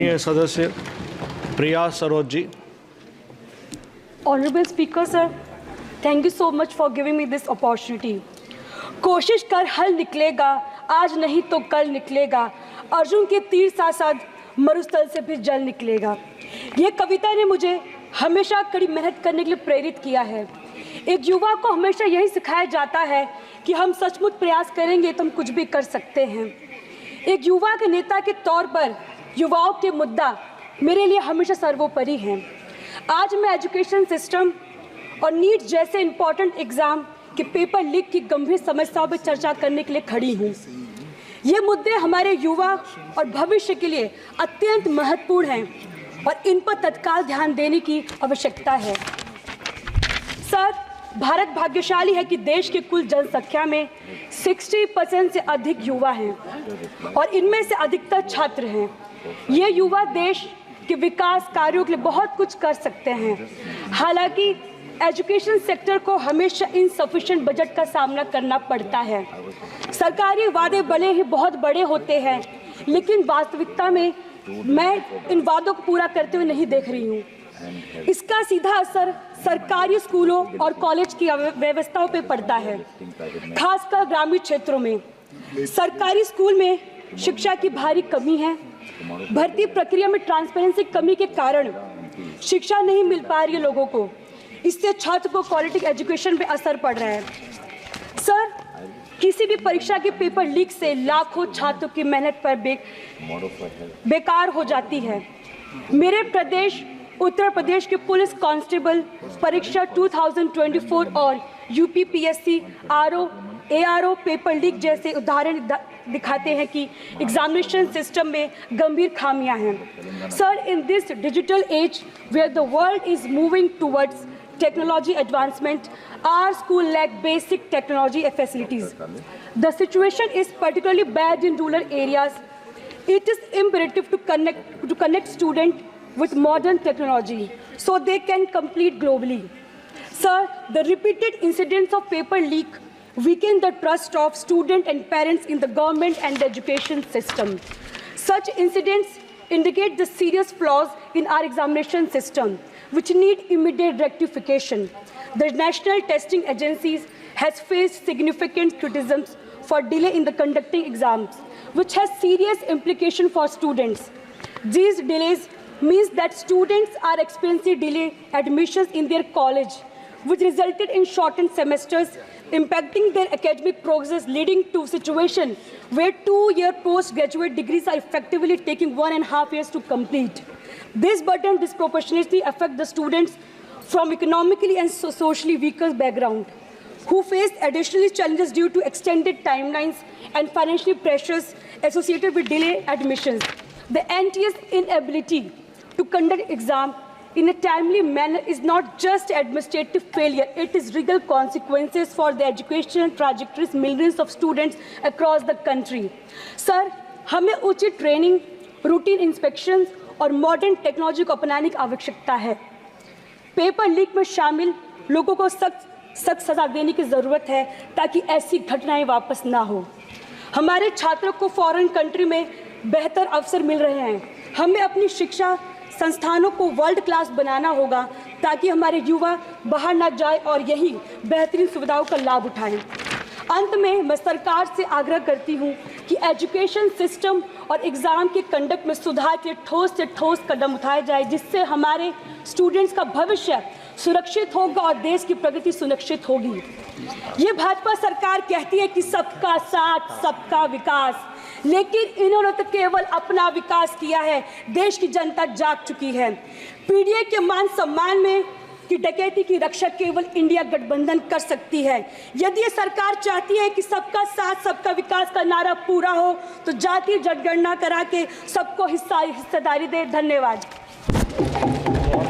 सदस्य प्रिया Saroj ji. Honorable Speaker sir, thank you so much for giving me this opportunity. कोशिश कर हल निकलेगा, आज नहीं तो कल निकलेगा, अर्जुन के तीर साथ साथ मरुस्थल से भी जल निकलेगा। ये कविता ने मुझे हमेशा कड़ी मेहनत करने के लिए प्रेरित किया है। एक युवा को हमेशा यही सिखाया जाता है कि हम सचमुच प्रयास करेंगे तो हम कुछ भी कर सकते हैं। एक युवा के नेता के तौर पर युवाओं के मुद्दा मेरे लिए हमेशा सर्वोपरि हैं। आज मैं एजुकेशन सिस्टम और नीट जैसे इम्पॉर्टेंट एग्ज़ाम के पेपर लीक की गंभीर समस्याओं पर चर्चा करने के लिए खड़ी हूँ। ये मुद्दे हमारे युवा और भविष्य के लिए अत्यंत महत्वपूर्ण हैं और इन पर तत्काल ध्यान देने की आवश्यकता है। सर, भारत भाग्यशाली है कि देश की कुल जनसंख्या में 60% से अधिक युवा हैं और इनमें से अधिकतर छात्र हैं। ये युवा देश के विकास कार्यों के लिए बहुत कुछ कर सकते हैं। हालांकि एजुकेशन सेक्टर को हमेशा इनसफिशिएंट बजट का सामना करना पड़ता है। सरकारी वादे भले ही बहुत बड़े होते हैं, लेकिन वास्तविकता में मैं इन वादों को पूरा करते हुए नहीं देख रही हूँ। इसका सीधा असर सरकारी स्कूलों और कॉलेज की व्यवस्थाओं पर पड़ता है, खासकर ग्रामीण क्षेत्रों में। सरकारी स्कूल में शिक्षा की भारी कमी है। भर्ती प्रक्रिया में ट्रांसपेरेंसी कमी के कारण शिक्षा नहीं मिल पा रही है लोगों को। इससे छात्र को क्वालिटी एजुकेशन पे असर पड़ रहा है। सर, किसी भी परीक्षा के पेपर लीक से लाखों छात्रों की मेहनत पर बेकार हो जाती है। मेरे प्रदेश उत्तर प्रदेश के पुलिस कांस्टेबल परीक्षा 2024 और यूपीपीएससी ARO पेपर लीक जैसे उदाहरण दिखाते हैं कि एग्जामिनेशन सिस्टम में गंभीर खामियां हैं। Sir, in this digital age where the world is moving towards technology advancement, our school lack basic technology facilities. The situation is particularly bad in rural areas. It is imperative to connect students with modern technology so they can compete globally. Sir, the repeated incidents of paper leak weaken the trust of students and parents in the government and the education system. Such incidents indicate the serious flaws in our examination system, which need immediate rectification. The National Testing Agencies has faced significant criticisms for delay in the conducting exams, which has serious implications for students. These delays means that students are experiencing delayed admissions in their college, which resulted in shortened semesters, impacting their academic progress, leading to a situation where 2-year postgraduate degrees are effectively taking 1.5 years to complete. This burden disproportionately affects the students from economically and socially weaker background, who face additional challenges due to extended timelines and financial pressures associated with delayed admissions. The NTA's inability to conduct exam in a timely manner is not just administrative failure, it is real consequences for the educational trajectories millions of students across the country. Sir, हमें उचित training, routine inspections और modern technology को अपनाने की आवश्यकता है। Paper leak में शामिल लोगों को सख्त सजा देने की ज़रूरत है ताकि ऐसी घटनाएं वापस ना हो। हमारे छात्रों को फॉरेन कंट्री में बेहतर अवसर मिल रहे हैं। हमें अपनी शिक्षा संस्थानों को वर्ल्ड क्लास बनाना होगा ताकि हमारे युवा बाहर ना जाए और यही बेहतरीन सुविधाओं का लाभ उठाएं। अंत में मैं सरकार से आग्रह करती हूँ कि एजुकेशन सिस्टम और एग्ज़ाम के कंडक्ट में सुधार के ठोस से ठोस कदम उठाए जाए, जिससे हमारे स्टूडेंट्स का भविष्य सुरक्षित होगा और देश की प्रगति सुनिश्चित होगी। ये भाजपा सरकार कहती है कि सबका साथ सबका विकास, लेकिन इन्होंने तो केवल अपना विकास किया है। देश की जनता जाग चुकी है। पीडीए के मान सम्मान में कि डकैती की रक्षा केवल इंडिया गठबंधन कर सकती है। यदि ये सरकार चाहती है कि सबका साथ सबका विकास का नारा पूरा हो तो जातीय जनगणना करा के सबको हिस्सेदारी दे। धन्यवाद।